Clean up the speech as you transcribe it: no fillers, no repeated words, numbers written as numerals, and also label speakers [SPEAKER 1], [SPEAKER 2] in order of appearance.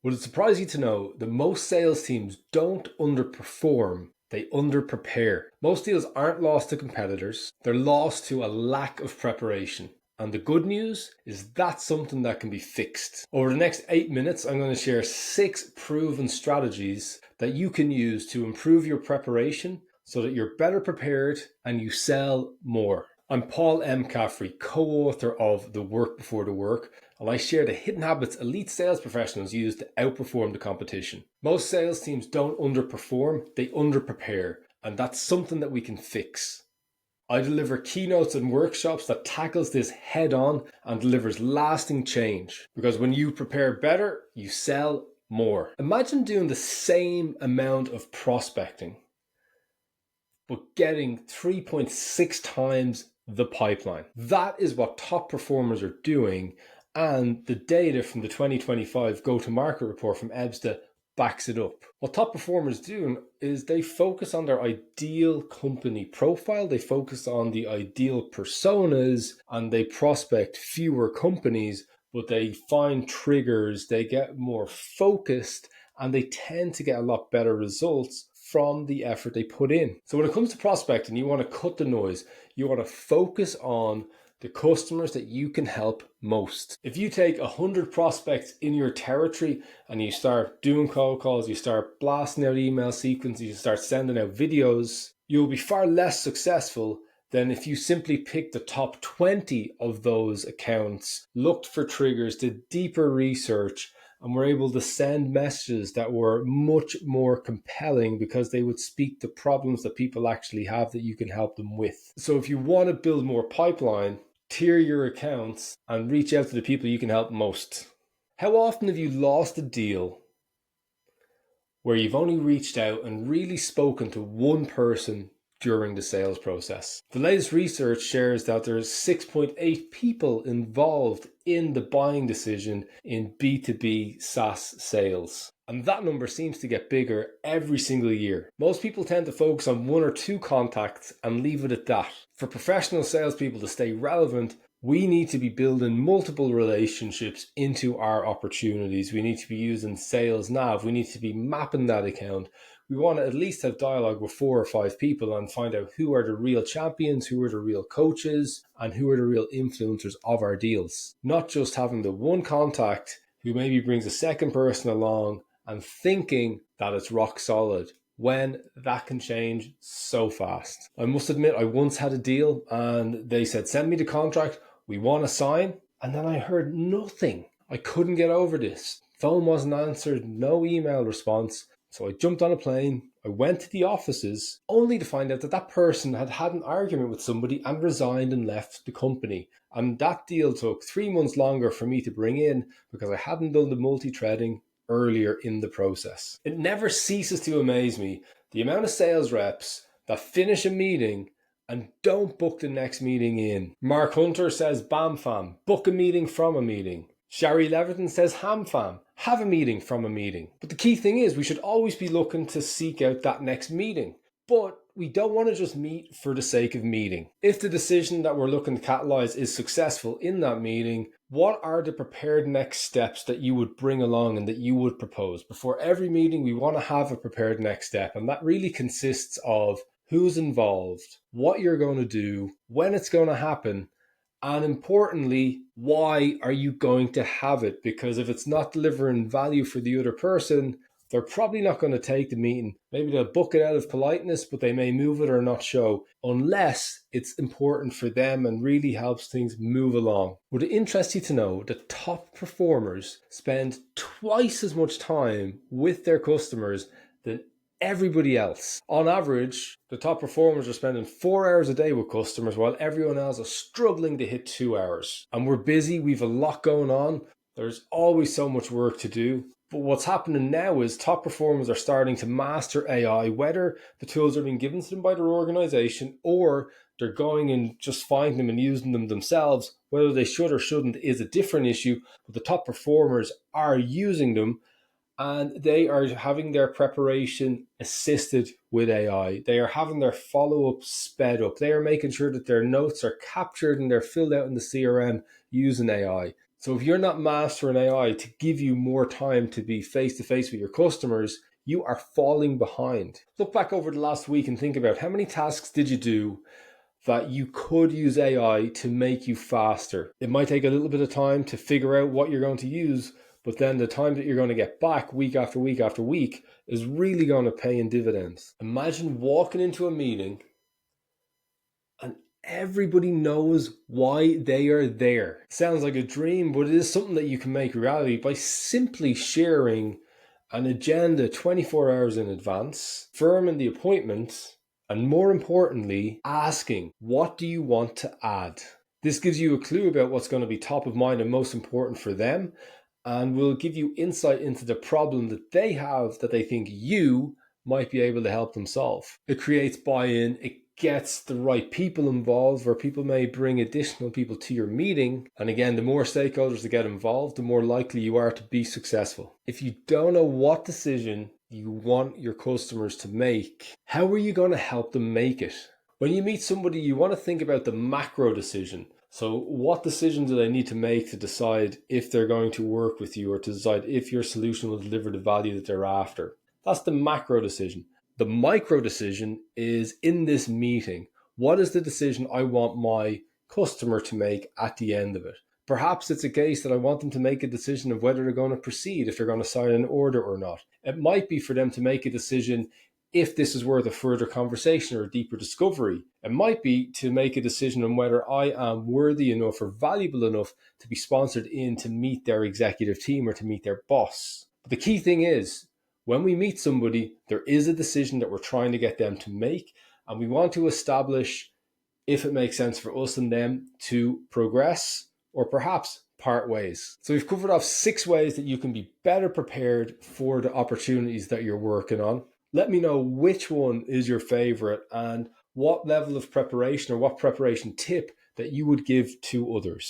[SPEAKER 1] Would it surprise you to know that most sales teams don't underperform, they underprepare? Most deals aren't lost to competitors, they're lost to a lack of preparation. And the good news is that's something that can be fixed. Over the next 8 minutes, I'm going to share 6 proven strategies that you can use to improve your preparation so that you're better prepared and you sell more. I'm Paul M. Caffrey, co-author of The Work Before the Work, and I share the hidden habits elite sales professionals use to outperform the competition. Most sales teams don't underperform, they underprepare, and that's something that we can fix. I deliver keynotes and workshops that tackles this head on and delivers lasting change. Because when you prepare better, you sell more. Imagine doing the same amount of prospecting, but getting 3.6 times the pipeline. That is what top performers are doing, and the data from the 2025 go-to-market report from EBSDA backs it up. What top performers do is they focus on their ideal company profile, they focus on the ideal personas, and they prospect fewer companies, but they find triggers, they get more focused, and they tend to get a lot better results from the effort they put in. So when it comes to prospecting, you want to cut the noise. You want to focus on the customers that you can help most. If you take 100 prospects in your territory and you start doing cold calls, you start blasting out email sequences, you start sending out videos, you'll be far less successful than if you simply picked the top 20 of those accounts, looked for triggers, did deeper research, and were able to send messages that were much more compelling because they would speak to problems that people actually have that you can help them with. So if you want to build more pipeline, tier your accounts and reach out to the people you can help most. How often have you lost a deal where you've only reached out and really spoken to one person during the sales process? The latest research shares that there's 6.8 people involved in the buying decision in B2B SaaS sales. And that number seems to get bigger every single year. Most people tend to focus on 1 or 2 contacts and leave it at that. For professional salespeople to stay relevant, we need to be building multiple relationships into our opportunities. We need to be using Sales Nav. We need to be mapping that account. We want to at least have dialogue with 4 or 5 people and find out who are the real champions, who are the real coaches, and who are the real influencers of our deals. Not just having the one contact who maybe brings a second person along and thinking that it's rock solid, when that can change so fast. I must admit, I once had a deal and they said, send me the contract, we want to sign. And then I heard nothing. I couldn't get over this. Phone wasn't answered, no email response. So I jumped on a plane, I went to the offices, only to find out that that person had had an argument with somebody and resigned and left the company. And that deal took 3 months longer for me to bring in because I hadn't done the multi-threading earlier in the process. It never ceases to amaze me the amount of sales reps that finish a meeting and don't book the next meeting in. Mark Hunter says bam fam, book a meeting from a meeting. Shari Leverton says ham fam, have a meeting from a meeting. But the key thing is we should always be looking to seek out that next meeting. But we don't want to just meet for the sake of meeting. If the decision that we're looking to catalyze is successful in that meeting, what are the prepared next steps that you would bring along and that you would propose? Before every meeting, we want to have a prepared next step. And that really consists of who's involved, what you're going to do, when it's going to happen, and importantly, why are you going to have it? Because if it's not delivering value for the other person, they're probably not going to take the meeting. Maybe they'll book it out of politeness, but they may move it or not show, unless it's important for them and really helps things move along. Would it interest you to know that top performers spend twice as much time with their customers than everybody else? On average, the top performers are spending 4 hours a day with customers while everyone else is struggling to hit 2 hours. And we're busy, we've a lot going on. There's always so much work to do. But what's happening now is top performers are starting to master AI, whether the tools are being given to them by their organization or they're going and just finding them and using them themselves. Whether they should or shouldn't is a different issue, but the top performers are using them and they are having their preparation assisted with AI. They are having their follow-up sped up. They are making sure that their notes are captured and they're filled out in the CRM using AI. So if you're not mastering AI to give you more time to be face to face with your customers, you are falling behind. Look back over the last week and think about how many tasks did you do that you could use AI to make you faster. It might take a little bit of time to figure out what you're going to use, but then the time that you're going to get back week after week after week is really going to pay in dividends. Imagine walking into a meeting and everybody knows why they are there. Sounds like a dream, but it is something that you can make reality by simply sharing an agenda 24 hours in advance, firming the appointment, and more importantly, asking, what do you want to add? This gives you a clue about what's going to be top of mind and most important for them, and will give you insight into the problem that they have that they think you might be able to help them solve. It creates buy-in, it gets the right people involved, where people may bring additional people to your meeting. And again, the more stakeholders that get involved, the more likely you are to be successful. If you don't know what decision you want your customers to make, how are you going to help them make it? When you meet somebody, you want to think about the macro decision. So what decision do they need to make to decide if they're going to work with you, or to decide if your solution will deliver the value that they're after? That's the macro decision. The micro decision is in this meeting. What is the decision I want my customer to make at the end of it? Perhaps it's a case that I want them to make a decision of whether they're going to proceed, if they're going to sign an order or not. It might be for them to make a decision if this is worth a further conversation or a deeper discovery. It might be to make a decision on whether I am worthy enough or valuable enough to be sponsored in to meet their executive team or to meet their boss. But the key thing is, when we meet somebody, there is a decision that we're trying to get them to make, and we want to establish if it makes sense for us and them to progress or perhaps part ways. So we've covered off 6 ways that you can be better prepared for the opportunities that you're working on. Let me know which one is your favorite and what level of preparation or what preparation tip that you would give to others.